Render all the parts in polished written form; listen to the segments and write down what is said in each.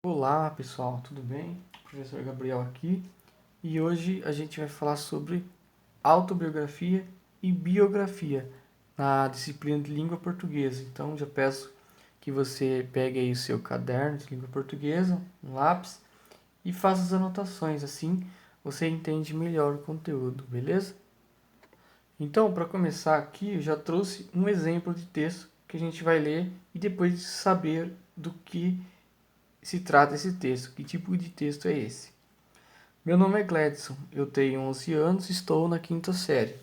Olá pessoal, tudo bem? Professor Gabriel aqui e hoje a gente vai falar sobre autobiografia e biografia na disciplina de língua portuguesa. Então já peço que você pegue aí o seu caderno de língua portuguesa, um lápis e faça as anotações, assim você entende melhor o conteúdo, beleza? Então, para começar aqui, eu já trouxe um exemplo de texto que a gente vai ler e depois saber do que se trata esse texto, que tipo de texto é esse. Meu nome é Gladson, eu tenho 11 anos e estou na quinta série.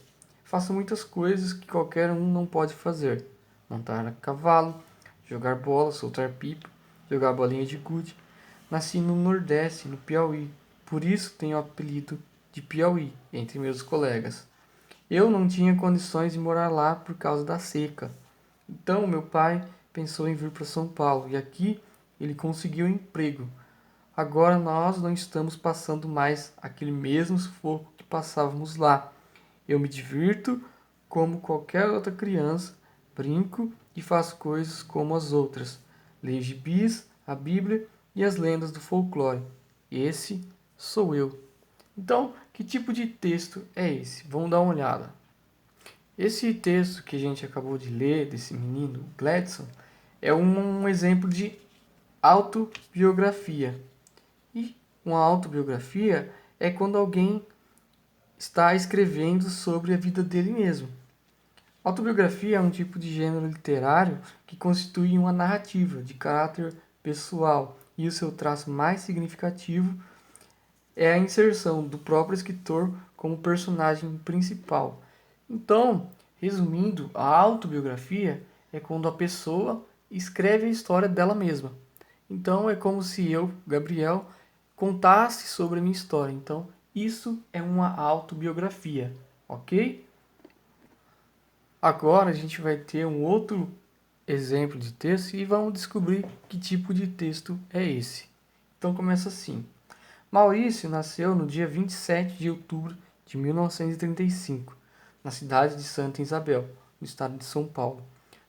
Faço muitas coisas que qualquer um não pode fazer. Montar a cavalo, jogar bola, soltar pipa, jogar bolinha de gude. Nasci no Nordeste, no Piauí, por isso tenho o apelido de Piauí entre meus colegas. Eu não tinha condições de morar lá por causa da seca. Então meu pai pensou em vir para São Paulo e aqui ele conseguiu um emprego. Agora nós não estamos passando mais aquele mesmo sufoco que passávamos lá. Eu me divirto como qualquer outra criança, brinco e faço coisas como as outras. Leio gibis, a Bíblia e as lendas do folclore. Esse sou eu. Então, que tipo de texto é esse? Vamos dar uma olhada. Esse texto que a gente acabou de ler, desse menino Gladson, é um exemplo de autobiografia. E uma autobiografia é quando alguém está escrevendo sobre a vida dele mesmo. Autobiografia é um tipo de gênero literário que constitui uma narrativa de caráter pessoal e o seu traço mais significativo é a inserção do próprio escritor como personagem principal. Então, resumindo, a autobiografia é quando a pessoa escreve a história dela mesma. Então, é como se eu, Gabriel, contasse sobre a minha história. Então, isso é uma autobiografia, ok? Agora a gente vai ter um outro exemplo de texto e vamos descobrir que tipo de texto é esse. Então, começa assim. Maurício nasceu no dia 27 de outubro de 1935, na cidade de Santa Isabel, no estado de São Paulo.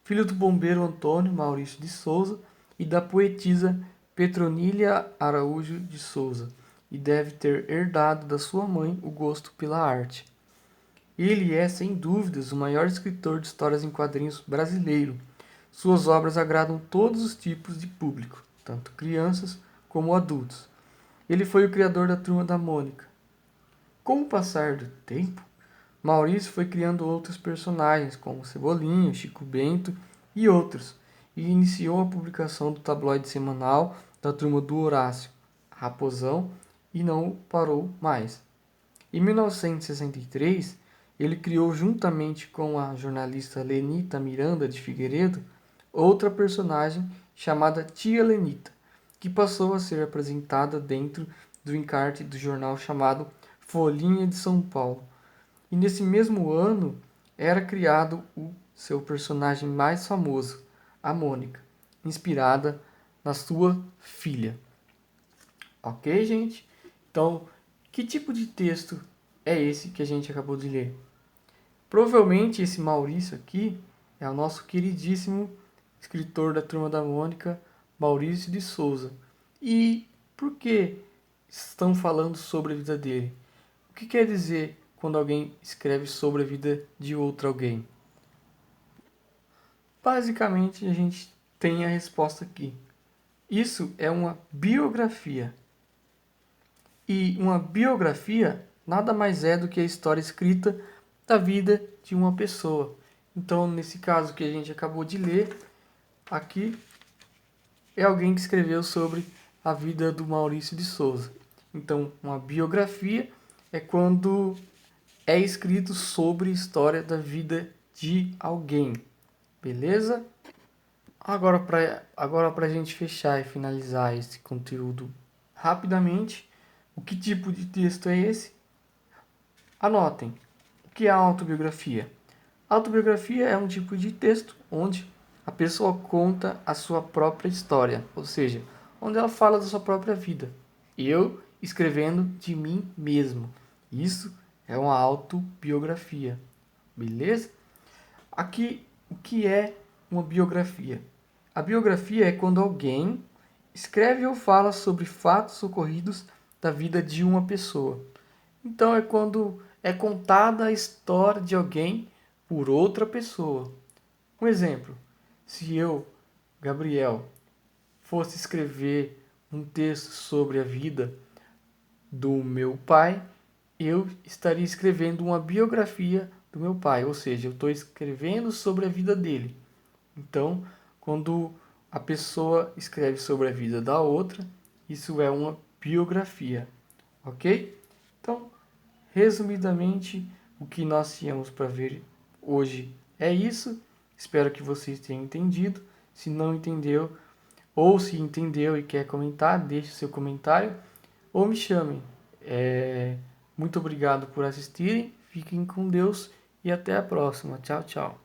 Filho do bombeiro Antônio Maurício de Souza e da poetisa Petronília Araújo de Souza, e deve ter herdado da sua mãe o gosto pela arte. Ele é, sem dúvidas, o maior escritor de histórias em quadrinhos brasileiro. Suas obras agradam todos os tipos de público, tanto crianças como adultos. Ele foi o criador da Turma da Mônica. Com o passar do tempo, Maurício foi criando outros personagens, como Cebolinha, Chico Bento e outros, e iniciou a publicação do tabloide semanal da Turma do Horácio, Raposão, e não parou mais. Em 1963, ele criou, juntamente com a jornalista Lenita Miranda de Figueiredo, outra personagem chamada Tia Lenita, que passou a ser apresentada dentro do encarte do jornal chamado Folhinha de São Paulo. E nesse mesmo ano era criado o seu personagem mais famoso, a Mônica, inspirada na sua filha. Ok, gente? Então, que tipo de texto é esse que a gente acabou de ler? Provavelmente esse Maurício aqui é o nosso queridíssimo escritor da Turma da Mônica, Maurício de Souza. E por que estão falando sobre a vida dele? O que quer dizer quando alguém escreve sobre a vida de outro alguém? Basicamente, a gente tem a resposta aqui. Isso é uma biografia. E uma biografia nada mais é do que a história escrita da vida de uma pessoa. Então, nesse caso que a gente acabou de ler, aqui é alguém que escreveu sobre a vida do Maurício de Souza. Então, uma biografia é quando é escrito sobre a história da vida de alguém. Beleza? Agora para a gente fechar e finalizar esse conteúdo rapidamente, o que tipo de texto é esse? Anotem. O que é a autobiografia? A autobiografia é um tipo de texto onde a pessoa conta a sua própria história, ou seja, onde ela fala da sua própria vida. Eu escrevendo de mim mesmo. Isso é uma autobiografia. Beleza? Aqui, o que é uma biografia? A biografia é quando alguém escreve ou fala sobre fatos ocorridos da vida de uma pessoa. Então é quando é contada a história de alguém por outra pessoa. Um exemplo: se eu, Gabriel, fosse escrever um texto sobre a vida do meu pai, eu estaria escrevendo uma biografia do meu pai, ou seja, eu estou escrevendo sobre a vida dele. Então, quando a pessoa escreve sobre a vida da outra, isso é uma biografia, ok? Então, resumidamente, o que nós tínhamos para ver hoje é isso. Espero que vocês tenham entendido. Se não entendeu, ou se entendeu e quer comentar, deixe seu comentário ou me chamem. Muito obrigado por assistirem, fiquem com Deus e até a próxima. Tchau, tchau.